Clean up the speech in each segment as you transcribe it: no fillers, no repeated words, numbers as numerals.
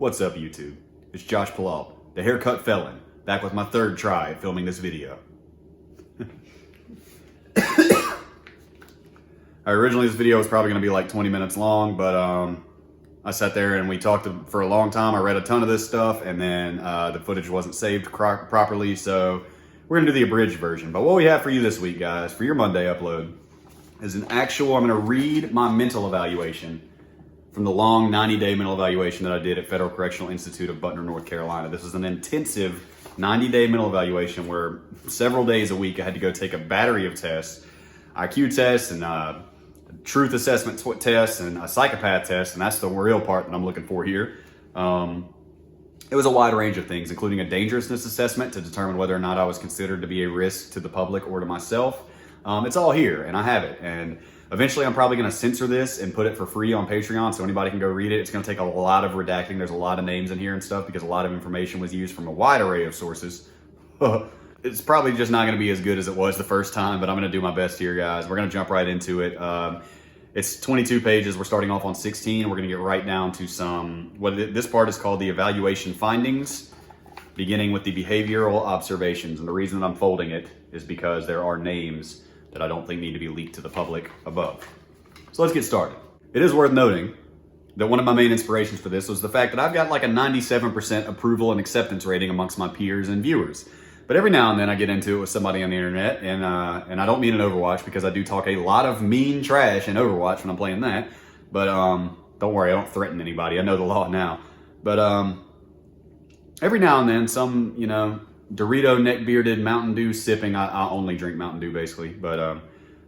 What's up, YouTube? It's Josh Pillault, the haircut felon, back with my third try at filming this video. Originally this video was probably going to be like 20 minutes long, but I sat there and we talked for a long time. I read a ton of this stuff, and then the footage wasn't saved properly, so we're going to do the abridged version. But what we have for you this week, guys, for your Monday upload, is I'm going to read my mental evaluation from the long 90-day mental evaluation that I did at Federal Correctional Institute of Butner, North Carolina. This is an intensive 90-day mental evaluation where several days a week I had to go take a battery of tests, IQ tests and truth assessment tests and a psychopath test, and that's the real part that I'm looking for here. It was a wide range of things, including a dangerousness assessment to determine whether or not I was considered to be a risk to the public or to myself. It's all here, and I have it. And eventually I'm probably going to censor this and put it for free on Patreon so anybody can go read it. It's going to take a lot of redacting. There's a lot of names in here and stuff because a lot of information was used from a wide array of sources. It's probably just not going to be as good as it was the first time, but I'm going to do my best here, guys. We're going to jump right into it. It's 22 pages. We're starting off on 16. We're going to get right down to this part is called the evaluation findings, beginning with the behavioral observations. And the reason that I'm folding it is because there are names that I don't think need to be leaked to the public above. So let's get started. It is worth noting that one of my main inspirations for this was the fact that I've got like a 97% approval and acceptance rating amongst my peers and viewers. But every now and then I get into it with somebody on the internet, and I don't mean in Overwatch because I do talk a lot of mean trash in Overwatch when I'm playing that. But don't worry, I don't threaten anybody. I know the law now. But every now and then some, Dorito neck-bearded Mountain Dew sipping, I only drink Mountain Dew basically, but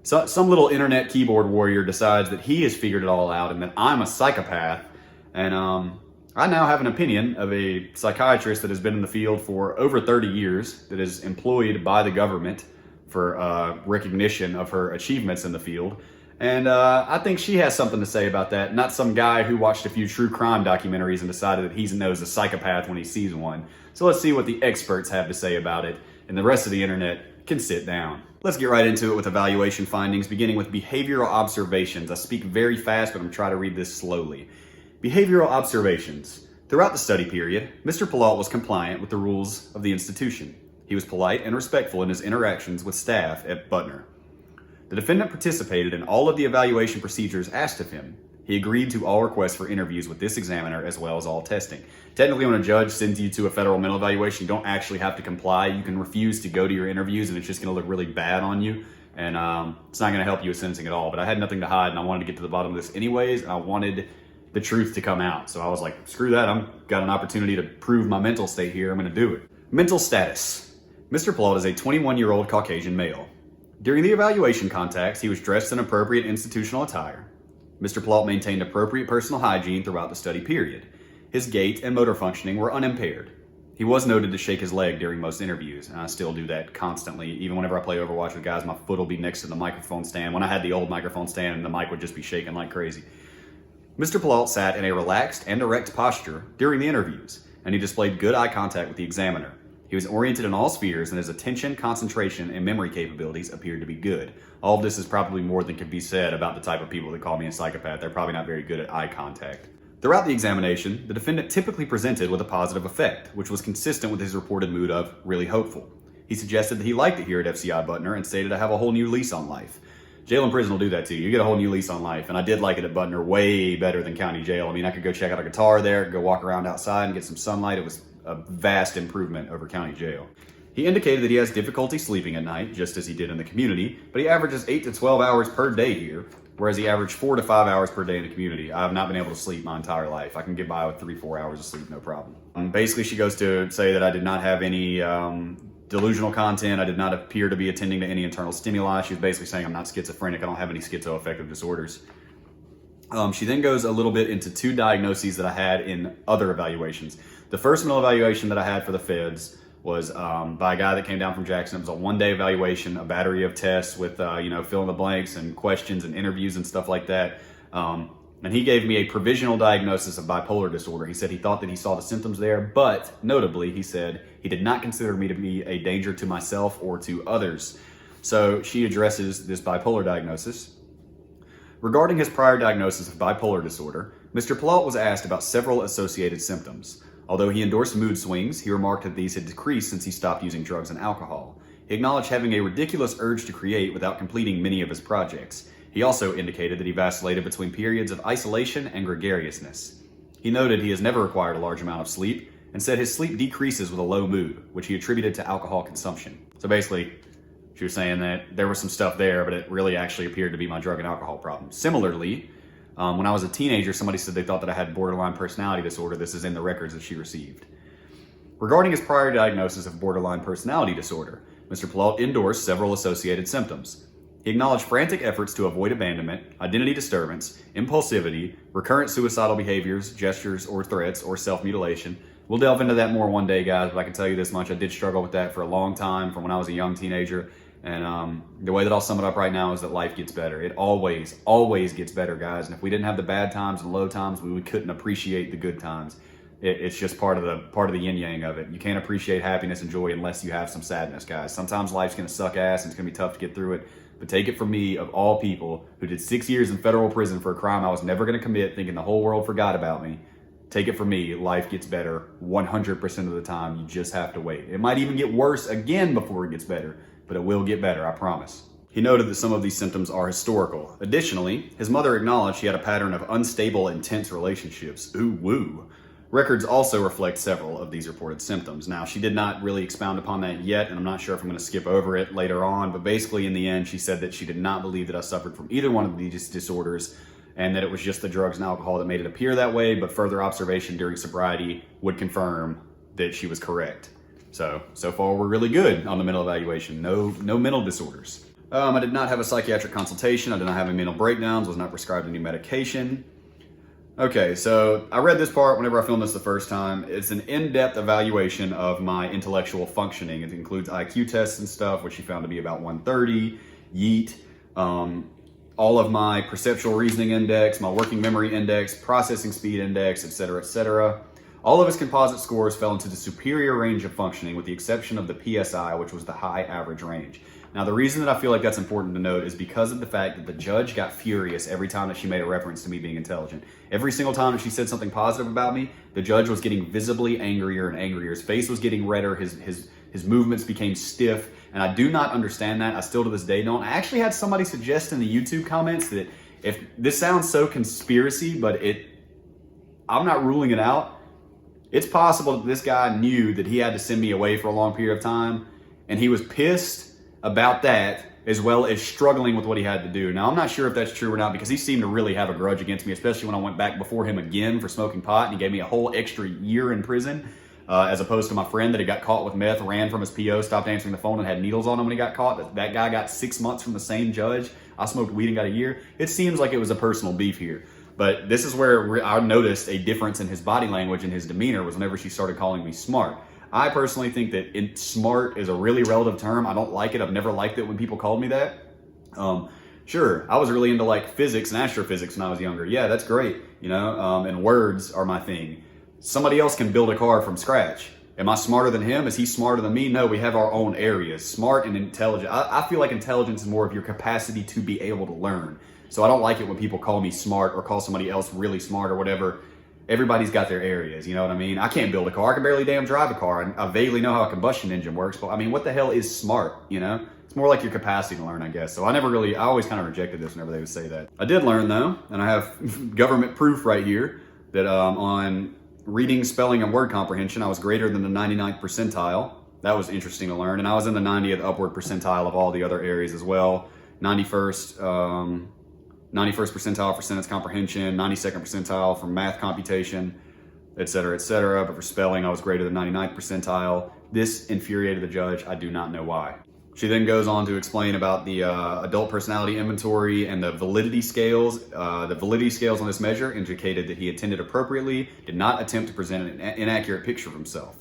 some little internet keyboard warrior decides that he has figured it all out and that I'm a psychopath, and I now have an opinion of a psychiatrist that has been in the field for over 30 years, that is employed by the government for recognition of her achievements in the field, and I think she has something to say about that, not some guy who watched a few true crime documentaries and decided that he knows a psychopath when he sees one. So let's see what the experts have to say about it, and the rest of the internet can sit down. Let's get right into it with evaluation findings, beginning with behavioral observations. I speak very fast, but I'm trying to read this slowly. Behavioral observations. Throughout the study period, Mr. Pillault was compliant with the rules of the institution. He was polite and respectful in his interactions with staff at Butner. The defendant participated in all of the evaluation procedures asked of him. He agreed to all requests for interviews with this examiner as well as all testing. Technically, when a judge sends you to a federal mental evaluation, you don't actually have to comply. You can refuse to go to your interviews, and it's just going to look really bad on you. And it's not going to help you with sentencing at all. But I had nothing to hide, and I wanted to get to the bottom of this anyways. And I wanted the truth to come out. So I was like, screw that. I've got an opportunity to prove my mental state here. I'm going to do it. Mental status. Mr. Pillault is a 21-year-old Caucasian male. During the evaluation contacts, he was dressed in appropriate institutional attire. Mr. Pillault maintained appropriate personal hygiene throughout the study period. His gait and motor functioning were unimpaired. He was noted to shake his leg during most interviews, and I still do that constantly. Even whenever I play Overwatch with guys, my foot will be next to the microphone stand. When I had the old microphone stand, and the mic would just be shaking like crazy. Mr. Pillault sat in a relaxed and erect posture during the interviews, and he displayed good eye contact with the examiner. He was oriented in all spheres, and his attention, concentration, and memory capabilities appeared to be good. All of this is probably more than could be said about the type of people that call me a psychopath. They're probably not very good at eye contact. Throughout the examination, the defendant typically presented with a positive effect, which was consistent with his reported mood of really hopeful. He suggested that he liked it here at FCI Butner and stated I have a whole new lease on life. Jail and prison will do that to you. You get a whole new lease on life, and I did like it at Butner way better than county jail. I mean, I could go check out a guitar there, go walk around outside and get some sunlight. It was a vast improvement over county jail. He indicated that he has difficulty sleeping at night, just as he did in the community, but he averages 8 to 12 hours per day here, whereas he averaged 4 to 5 hours per day in the community. I have not been able to sleep my entire life. I can get by with 3-4 hours of sleep, no problem. Basically, she goes to say that I did not have any delusional content. I did not appear to be attending to any internal stimuli. She was basically saying I'm not schizophrenic. I don't have any schizoaffective disorders. She then goes a little bit into 2 diagnoses that I had in other evaluations. The first mental evaluation that I had for the feds was by a guy that came down from Jackson. It was a 1-day evaluation, a battery of tests with, fill in the blanks and questions and interviews and stuff like that. And he gave me a provisional diagnosis of bipolar disorder. He said he thought that he saw the symptoms there, but notably, he said he did not consider me to be a danger to myself or to others. So she addresses this bipolar diagnosis. Regarding his prior diagnosis of bipolar disorder, Mr. Pillault was asked about several associated symptoms. Although he endorsed mood swings, he remarked that these had decreased since he stopped using drugs and alcohol. He acknowledged having a ridiculous urge to create without completing many of his projects. He also indicated that he vacillated between periods of isolation and gregariousness. He noted he has never required a large amount of sleep and said his sleep decreases with a low mood, which he attributed to alcohol consumption. So basically, she was saying that there was some stuff there, but it really actually appeared to be my drug and alcohol problem. Similarly, when I was a teenager, somebody said they thought that I had borderline personality disorder. This is in the records that she received. Regarding his prior diagnosis of borderline personality disorder, Mr. Pillault endorsed several associated symptoms. He acknowledged frantic efforts to avoid abandonment, identity disturbance, impulsivity, recurrent suicidal behaviors, gestures, or threats, or self-mutilation. We'll delve into that more one day, guys, but I can tell you this much. I did struggle with that for a long time from when I was a young teenager. And the way that I'll sum it up right now is that life gets better. It always, always gets better, guys. And if we didn't have the bad times and low times, we couldn't appreciate the good times. It's just part of the yin yang of it. You can't appreciate happiness and joy unless you have some sadness, guys. Sometimes life's gonna suck ass and it's gonna be tough to get through it. But take it from me, of all people, who did 6 years in federal prison for a crime I was never gonna commit, thinking the whole world forgot about me. Take it from me, life gets better 100% of the time. You just have to wait. It might even get worse again before it gets better, but it will get better, I promise. He noted that some of these symptoms are historical. Additionally, his mother acknowledged she had a pattern of unstable, intense relationships. Ooh, woo. Records also reflect several of these reported symptoms. Now, she did not really expound upon that yet, and I'm not sure if I'm going to skip over it later on, but basically in the end, she said that she did not believe that I suffered from either one of these disorders, and that it was just the drugs and alcohol that made it appear that way, but further observation during sobriety would confirm that she was correct. So far we're really good on the mental evaluation. No mental disorders. I did not have a psychiatric consultation. I did not have any mental breakdowns, was not prescribed any medication. Okay, so I read this part whenever I filmed this the first time. It's an in-depth evaluation of my intellectual functioning. It includes IQ tests and stuff, which she found to be about 130, yeet, all of my perceptual reasoning index, my working memory index, processing speed index, etc., etc. All of his composite scores fell into the superior range of functioning with the exception of the PSI, which was the high average range. Now, the reason that I feel like that's important to note is because of the fact that the judge got furious every time that she made a reference to me being intelligent. Every single time that she said something positive about me, the judge was getting visibly angrier and angrier. His face was getting redder, his movements became stiff, and I do not understand that. I still to this day don't. I actually had somebody suggest in the YouTube comments that if this sounds so conspiracy, but I'm not ruling it out. It's possible that this guy knew that he had to send me away for a long period of time, and he was pissed about that, as well as struggling with what he had to do. Now, I'm not sure if that's true or not, because he seemed to really have a grudge against me, especially when I went back before him again for smoking pot, and he gave me a whole extra year in prison, as opposed to my friend that had got caught with meth, ran from his PO, stopped answering the phone, and had needles on him when he got caught. That guy got 6 months from the same judge. I smoked weed and got a year. It seems like it was a personal beef here. But this is where I noticed a difference in his body language and his demeanor was whenever she started calling me smart. I personally think that smart is a really relative term. I don't like it. I've never liked it when people called me that. Sure, I was really into like physics and astrophysics when I was younger. Yeah, that's great. And words are my thing. Somebody else can build a car from scratch. Am I smarter than him? Is he smarter than me? No, we have our own areas. Smart and intelligent. I feel like intelligence is more of your capacity to be able to learn. So I don't like it when people call me smart or call somebody else really smart or whatever. Everybody's got their areas, you know what I mean? I can't build a car. I can barely damn drive a car. And I vaguely know how a combustion engine works. But I mean, what the hell is smart, It's more like your capacity to learn, I guess. So I always kind of rejected this whenever they would say that. I did learn though, and I have government proof right here that on reading, spelling, and word comprehension, I was greater than the 99th percentile. That was interesting to learn. And I was in the 90th upward percentile of all the other areas as well. 91st percentile for sentence comprehension, 92nd percentile for math computation, etc., etc. But for spelling, I was greater than 99th percentile. This infuriated the judge. I do not know why. She then goes on to explain about the adult personality inventory and the validity scales. The validity scales on this measure indicated that he attended appropriately, did not attempt to present an inaccurate picture of himself.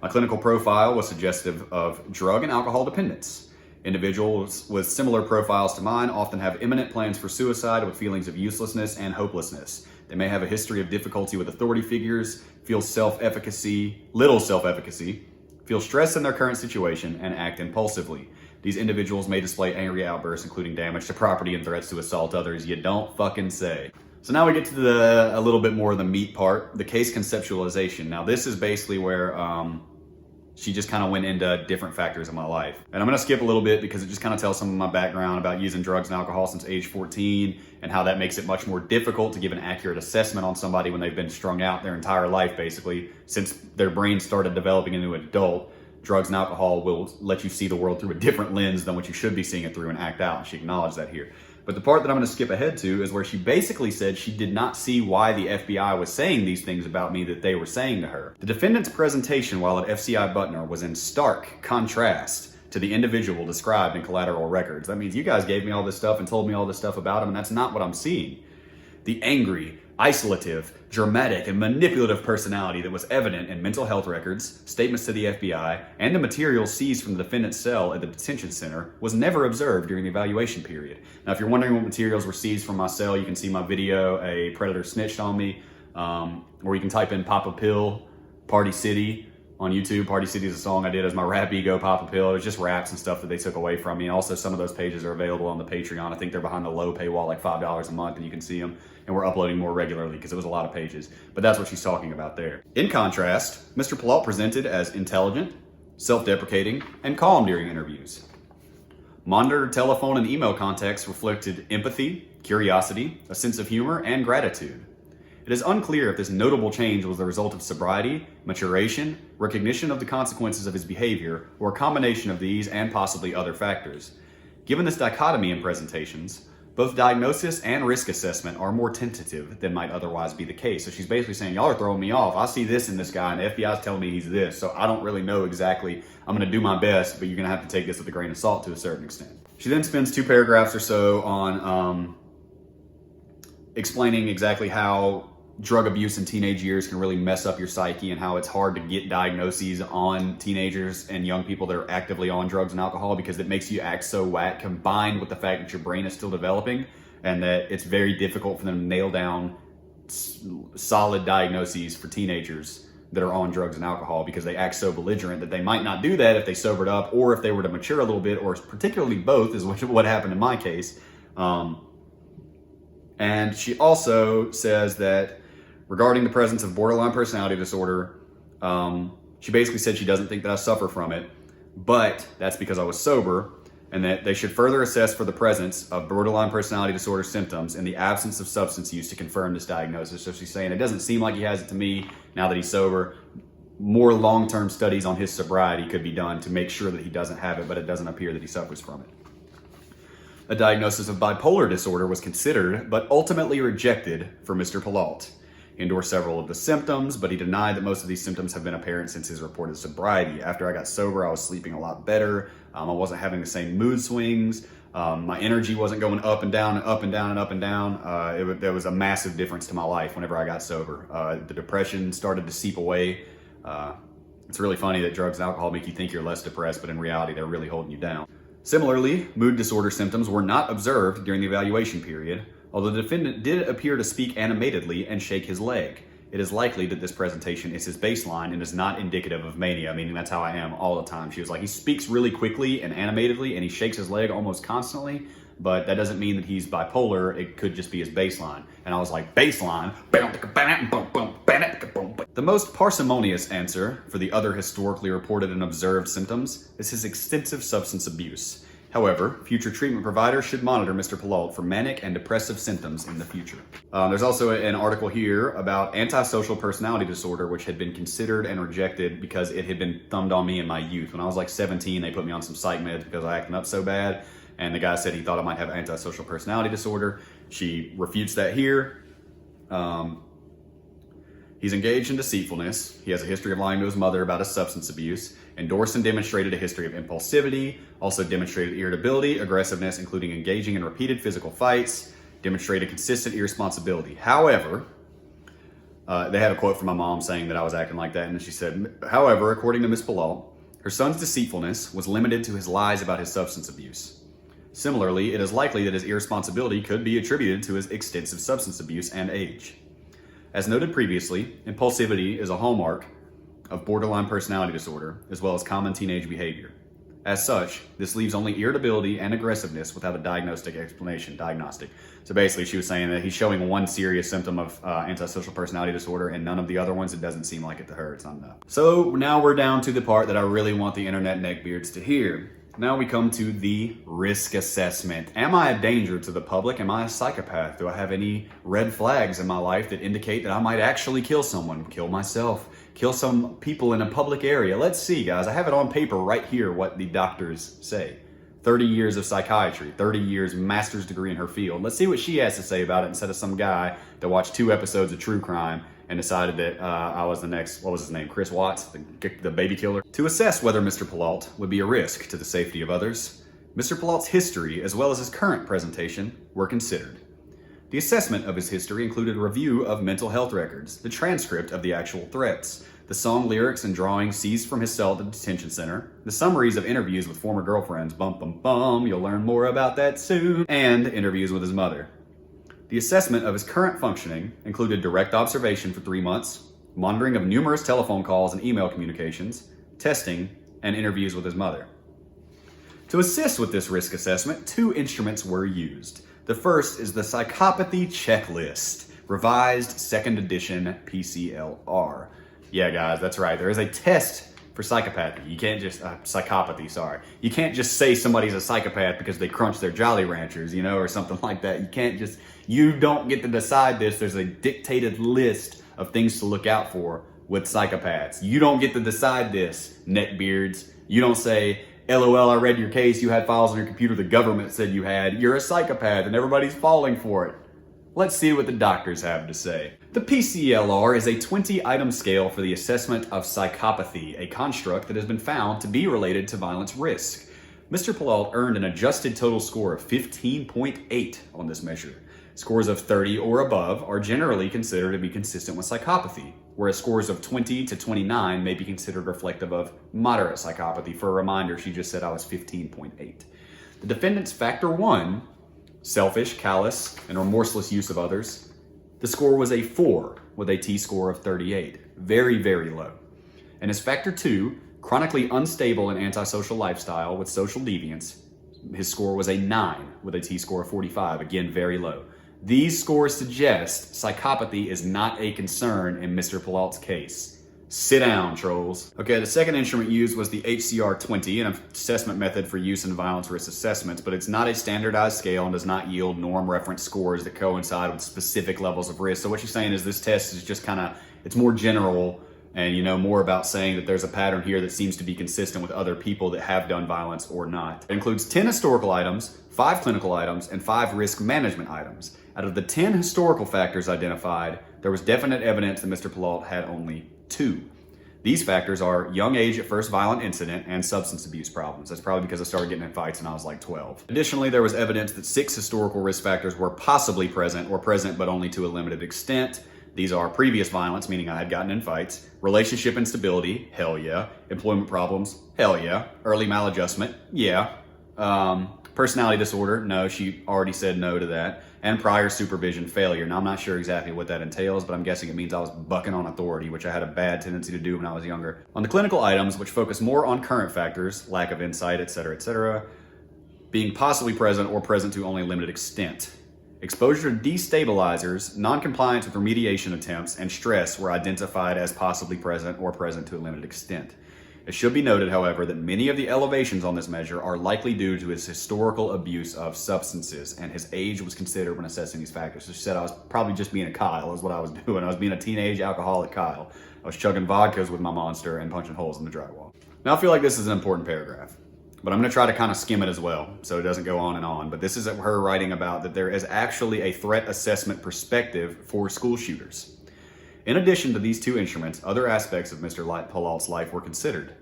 My clinical profile was suggestive of drug and alcohol dependence. Individuals with similar profiles to mine often have imminent plans for suicide with feelings of uselessness and hopelessness. They may have a history of difficulty with authority figures, little self-efficacy, feel stress in their current situation, and act impulsively. These individuals may display angry outbursts, including damage to property and threats to assault others. You don't fucking say. So now we get to a little bit more of the meat part, the case conceptualization. Now this is basically where she just kind of went into different factors of my life. And I'm gonna skip a little bit because it just kind of tells some of my background about using drugs and alcohol since age 14 and how that makes it much more difficult to give an accurate assessment on somebody when they've been strung out their entire life, basically. Since their brain started developing into an adult, drugs and alcohol will let you see the world through a different lens than what you should be seeing it through and act out. And she acknowledged that here. But the part that I'm going to skip ahead to is where she basically said she did not see why the FBI was saying these things about me that they were saying to her. The defendant's presentation while at FCI Butner was in stark contrast to the individual described in collateral records. That means you guys gave me all this stuff and told me all this stuff about him, and that's not what I'm seeing. The angry, isolative, dramatic, and manipulative personality that was evident in mental health records, statements to the FBI, and the materials seized from the defendant's cell at the detention center was never observed during the evaluation period. Now, if you're wondering what materials were seized from my cell, you can see my video, A Predator Snitched on Me, or you can type in Pop a Pill, Party City on YouTube. Party City is a song I did as my rap ego, Pop a Pill. It was just raps and stuff that they took away from me. And also, some of those pages are available on the Patreon. I think they're behind the low paywall, like $5 a month, and you can see them. And we're uploading more regularly because it was a lot of pages. But that's what she's talking about there. In contrast, Mr. Pillault presented as intelligent, self-deprecating, and calm during interviews. Monitored telephone and email contacts reflected empathy, curiosity, a sense of humor, and gratitude. It is unclear if this notable change was the result of sobriety, maturation, recognition of the consequences of his behavior, or a combination of these and possibly other factors. Given this dichotomy in presentations, both diagnosis and risk assessment are more tentative than might otherwise be the case. So she's basically saying, y'all are throwing me off. I see this in this guy, and the FBI is telling me he's this, so I don't really know exactly. I'm going to do my best, but you're going to have to take this with a grain of salt to a certain extent. She then spends 2 paragraphs or so on explaining exactly how drug abuse in teenage years can really mess up your psyche and how it's hard to get diagnoses on teenagers and young people that are actively on drugs and alcohol because it makes you act so whack, combined with the fact that your brain is still developing and that it's very difficult for them to nail down solid diagnoses for teenagers that are on drugs and alcohol because they act so belligerent that they might not do that if they sobered up or if they were to mature a little bit, or particularly both is what happened in my case. And she also says that regarding the presence of borderline personality disorder, she basically said she doesn't think that I suffer from it, but that's because I was sober, and that they should further assess for the presence of borderline personality disorder symptoms in the absence of substance use to confirm this diagnosis. So she's saying it doesn't seem like he has it to me now that he's sober. More long-term studies on his sobriety could be done to make sure that he doesn't have it, but it doesn't appear that he suffers from it. A diagnosis of bipolar disorder was considered, but ultimately rejected for Mr. Pillault. He endorsed several of the symptoms, but he denied that most of these symptoms have been apparent since his reported sobriety. After I got sober, I was sleeping a lot better. I wasn't having the same mood swings. My energy wasn't going up and down and up and down and up and down. There was a massive difference to my life whenever I got sober. The depression started to seep away. It's really funny that drugs and alcohol make you think you're less depressed, but in reality, they're really holding you down. Similarly, mood disorder symptoms were not observed during the evaluation period, although the defendant did appear to speak animatedly and shake his leg. It is likely that this presentation is his baseline and is not indicative of mania, meaning that's how I am all the time. She was like, he speaks really quickly and animatedly and he shakes his leg almost constantly, but that doesn't mean that he's bipolar. It could just be his baseline. And I was like, baseline? The most parsimonious answer for the other historically reported and observed symptoms is his extensive substance abuse. However, future treatment providers should monitor Mr. Pillault for manic and depressive symptoms in the future. There's also an article here about antisocial personality disorder, which had been considered and rejected because it had been thumbed on me in my youth. When I was like 17, they put me on some psych meds because I acted up so bad. And the guy said he thought I might have antisocial personality disorder. She refutes that here. He's engaged in deceitfulness. He has a history of lying to his mother about his substance abuse. Endorsed and demonstrated a history of impulsivity. Also demonstrated irritability, aggressiveness, including engaging in repeated physical fights. Demonstrated consistent irresponsibility. However, they had a quote from my mom saying that I was acting like that. And she said, however, according to Ms. Pillault, her son's deceitfulness was limited to his lies about his substance abuse. Similarly, it is likely that his irresponsibility could be attributed to his extensive substance abuse and age. As noted previously, impulsivity is a hallmark of borderline personality disorder, as well as common teenage behavior. As such, this leaves only irritability and aggressiveness without a diagnostic explanation. Diagnostic. So basically, she was saying that he's showing one serious symptom of antisocial personality disorder and none of the other ones. It doesn't seem like it to her. It's not enough. So now we're down to the part that I really want the internet neckbeards to hear. Now we come to the risk assessment. Am I a danger to the public? Am I a psychopath? Do I have any red flags in my life that indicate that I might actually kill someone, kill myself, kill some people in a public area? Let's see, guys. I have it on paper right here what the doctors say. 30 years of psychiatry, 30 years master's degree in her field. Let's see what she has to say about it instead of some guy that watched 2 episodes of true crime and decided that I was the next, what was his name, Chris Watts, the baby killer. To assess whether Mr. Pillault would be a risk to the safety of others, Mr. Pillault's history as well as his current presentation were considered. The assessment of his history included a review of mental health records, the transcript of the actual threats, the song lyrics and drawings seized from his cell at the detention center, the summaries of interviews with former girlfriends, bum bum bum, you'll learn more about that soon, and interviews with his mother. The assessment of his current functioning included direct observation for 3 months, monitoring of numerous telephone calls and email communications, testing, and interviews with his mother. To assist with this risk assessment, 2 instruments were used. The first is the Psychopathy Checklist, revised 2nd edition PCLR. Yeah, guys, that's right. There is a test for psychopathy. You can't just, psychopathy, sorry. You can't just say somebody's a psychopath because they crunch their Jolly Ranchers, you know, or something like that. You can't just, you don't get to decide this. There's a dictated list of things to look out for with psychopaths. You don't get to decide this, neckbeards. You don't say, LOL, I read your case, you had files on your computer the government said you had. You're a psychopath and everybody's falling for it. Let's see what the doctors have to say. The PCLR is a 20-item scale for the assessment of psychopathy, a construct that has been found to be related to violence risk. Mr. Pillault earned an adjusted total score of 15.8 on this measure. Scores of 30 or above are generally considered to be consistent with psychopathy, whereas scores of 20 to 29 may be considered reflective of moderate psychopathy. For a reminder, she just said I was 15.8. The defendant's factor 1, selfish, callous, and remorseless use of others, the score was a 4 with a T-score of 38. Very, very low. And his factor 2, chronically unstable and antisocial lifestyle with social deviance, his score was a 9 with a T-score of 45. Again, very low. These scores suggest psychopathy is not a concern in Mr. Pillault's case. Sit down, trolls. Okay, the second instrument used was the HCR-20, an assessment method for use in violence risk assessments, but it's not a standardized scale and does not yield norm reference scores that coincide with specific levels of risk. So what you're saying is this test is just kind of, it's more general and you know more about saying that there's a pattern here that seems to be consistent with other people that have done violence or not. It includes 10 historical items, 5 clinical items, and 5 risk management items. Out of the 10 historical factors identified, there was definite evidence that Mr. Pillault had only 2. These factors are young age at first violent incident and substance abuse problems. That's probably because I started getting in fights when I was like 12. Additionally, there was evidence that 6 historical risk factors were possibly present or present but only to a limited extent. These are previous violence, meaning I had gotten in fights, relationship instability, hell yeah, employment problems, hell yeah, early maladjustment, yeah, personality disorder, no, she already said no to that, and prior supervision failure. Now, I'm not sure exactly what that entails, but I'm guessing it means I was bucking on authority, which I had a bad tendency to do when I was younger. On the clinical items, which focus more on current factors, lack of insight, etc., being possibly present or present to only a limited extent. Exposure to destabilizers, non-compliance with remediation attempts, and stress were identified as possibly present or present to a limited extent. It should be noted, however, that many of the elevations on this measure are likely due to his historical abuse of substances, and his age was considered when assessing these factors. So she said I was probably just being a Kyle is what I was doing. I was being a teenage alcoholic Kyle. I was chugging vodkas with my monster and punching holes in the drywall. Now I feel like this is an important paragraph, but I'm going to try to kind of skim it as well so it doesn't go on and on. But this is her writing about that there is actually a threat assessment perspective for school shooters. In addition to these 2 instruments, other aspects of Mr. Pillault's life were considered.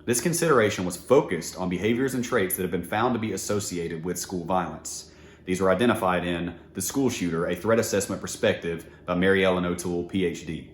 This consideration was focused on behaviors and traits that have been found to be associated with school violence. These were identified in The School Shooter, a Threat Assessment Perspective by Mary Ellen O'Toole, PhD.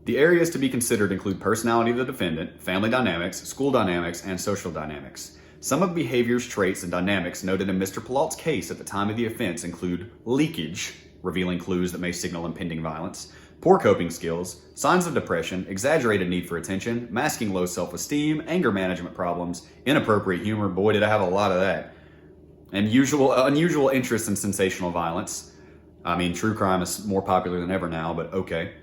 The areas to be considered include personality of the defendant, family dynamics, school dynamics, and social dynamics. Some of the behaviors, traits, and dynamics noted in Mr. Pillault's case at the time of the offense include leakage, revealing clues that may signal impending violence, poor coping skills, signs of depression, exaggerated need for attention, masking low self-esteem, anger management problems, inappropriate humor, boy did I have a lot of that, and unusual interest in sensational violence. I mean, true crime is more popular than ever now, but okay.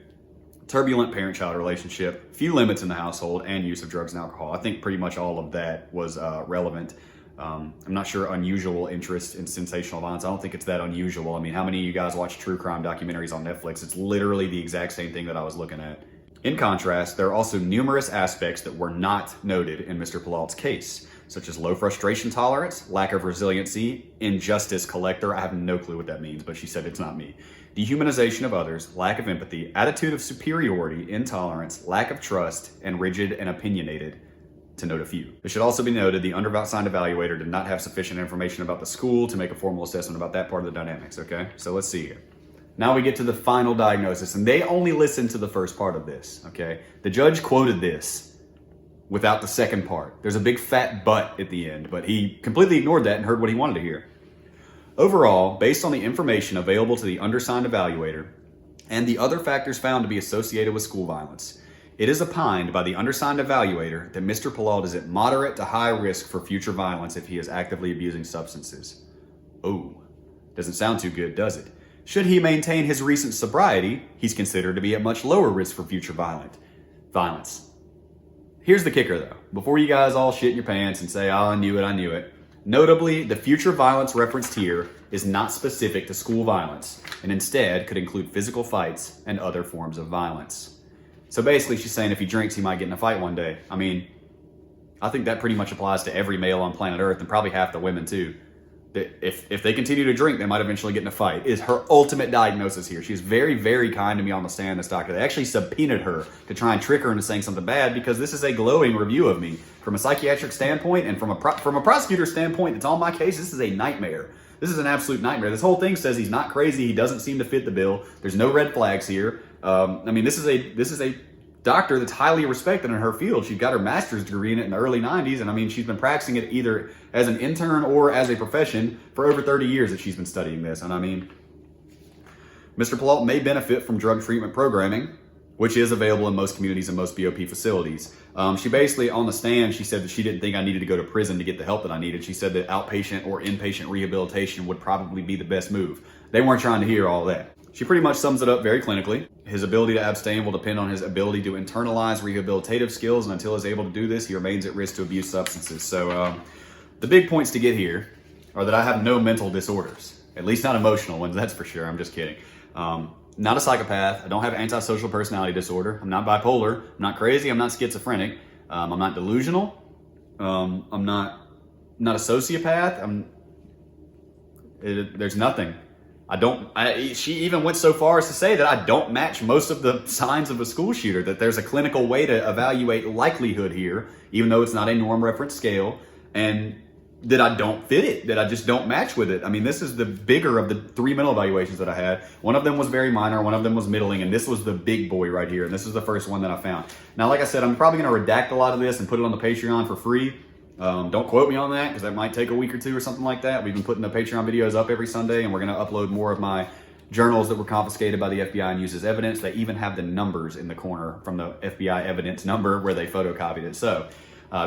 Turbulent parent-child relationship, few limits in the household, and use of drugs and alcohol. I think pretty much all of that was relevant. I'm not sure unusual interest in sensational violence. I don't think it's that unusual. I mean, how many of you guys watch true crime documentaries on Netflix? It's literally the exact same thing that I was looking at. In contrast, there are also numerous aspects that were not noted in Mr. Pillault's case, such as low frustration tolerance, lack of resiliency, injustice collector. I have no clue what that means, but she said it's not me. Dehumanization of others, lack of empathy, attitude of superiority, intolerance, lack of trust, and rigid and opinionated, to note a few. It should also be noted the undersigned evaluator did not have sufficient information about the school to make a formal assessment about that part of the dynamics, okay? So let's see here. Now we get to the final diagnosis, and they only listened to the first part of this, okay? The judge quoted this without the second part. There's a big fat but at the end, but he completely ignored that and heard what he wanted to hear. Overall, based on the information available to the undersigned evaluator and the other factors found to be associated with school violence, it is opined by the undersigned evaluator that Mr. Pillault is at moderate to high risk for future violence if he is actively abusing substances. Oh, doesn't sound too good, does it? Should he maintain his recent sobriety, he's considered to be at much lower risk for future violence. Here's the kicker though. Before you guys all shit in your pants and say, oh, I knew it. Notably, the future violence referenced here is not specific to school violence and instead could include physical fights and other forms of violence. So basically she's saying if he drinks, he might get in a fight one day. I mean, I think that pretty much applies to every male on planet Earth and probably half the women too. If they continue to drink, they might eventually get in a fight, is her ultimate diagnosis here. She's very, very kind to me on the stand, this doctor. They actually subpoenaed her to try and trick her into saying something bad because this is a glowing review of me. From a psychiatric standpoint and from a prosecutor standpoint that's on my case, this is a nightmare. This is an absolute nightmare. This whole thing says he's not crazy. He doesn't seem to fit the bill. There's no red flags here. I mean, this is a doctor that's highly respected in her field. She got her master's degree in it in the early 90s, and I mean, she's been practicing it either as an intern or as a profession for over 30 years that she's been studying this. And I mean, Mr. Pillault may benefit from drug treatment programming, which is available in most communities and most BOP facilities. She basically, on the stand, she said that she didn't think I needed to go to prison to get the help that I needed. She said that outpatient or inpatient rehabilitation would probably be the best move. They weren't trying to hear all that. She pretty much sums it up very clinically. His ability to abstain will depend on his ability to internalize rehabilitative skills, and until he's able to do this, he remains at risk to abuse substances. So the big points to get here are that I have no mental disorders, at least not emotional ones, that's for sure. I'm just kidding. Not a psychopath. I don't have antisocial personality disorder. I'm not bipolar. I'm not crazy. I'm not schizophrenic. I'm not delusional. I'm not a sociopath. There's nothing. She even went so far as to say that I don't match most of the signs of a school shooter, that there's a clinical way to evaluate likelihood here, even though it's not a norm reference scale, and that I don't fit it, that I just don't match with it. I mean, this is the bigger of the 3 mental evaluations that I had. One of them was very minor, one of them was middling, and this was the big boy right here, and this is the first one that I found. Now, like I said, I'm probably going to redact a lot of this and put it on the Patreon for free. Don't quote me on that because that might take a week or two or something like that. We've been putting the Patreon videos up every Sunday, and we're going to upload more of my journals that were confiscated by the FBI and used as evidence. They even have the numbers in the corner from the FBI evidence number where they photocopied it. So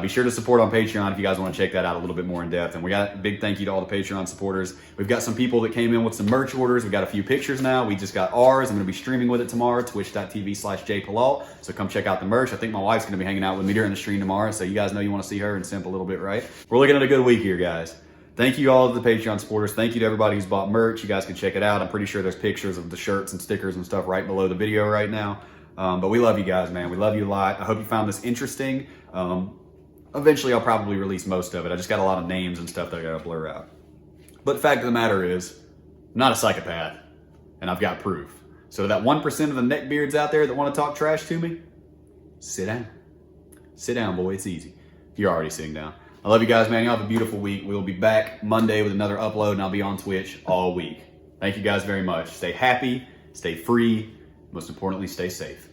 be sure to support on Patreon if you guys want to check that out a little bit more in depth. And we got a big thank you to all the Patreon supporters. We've got some people that came in with some merch orders. We got a few pictures now. We just got ours. I'm going to be streaming with it tomorrow, twitch.tv/jpillault. So come check out the merch. I think my wife's going to be hanging out with me during the stream tomorrow. So you guys know you want to see her and simp a little bit, right? We're looking at a good week here, guys. Thank you all to the Patreon supporters. Thank you to everybody who's bought merch. You guys can check it out. I'm pretty sure there's pictures of the shirts and stickers and stuff right below the video right now. But we love you guys, man. We love you a lot. I hope you found this interesting. Eventually, I'll probably release most of it. I just got a lot of names and stuff that I gotta blur out. But the fact of the matter is, I'm not a psychopath, and I've got proof. So to that 1% of the neckbeards out there that want to talk trash to me, sit down. Sit down, boy. It's easy. You're already sitting down. I love you guys, man. Y'all have a beautiful week. We'll be back Monday with another upload, and I'll be on Twitch all week. Thank you guys very much. Stay happy, stay free, most importantly, stay safe.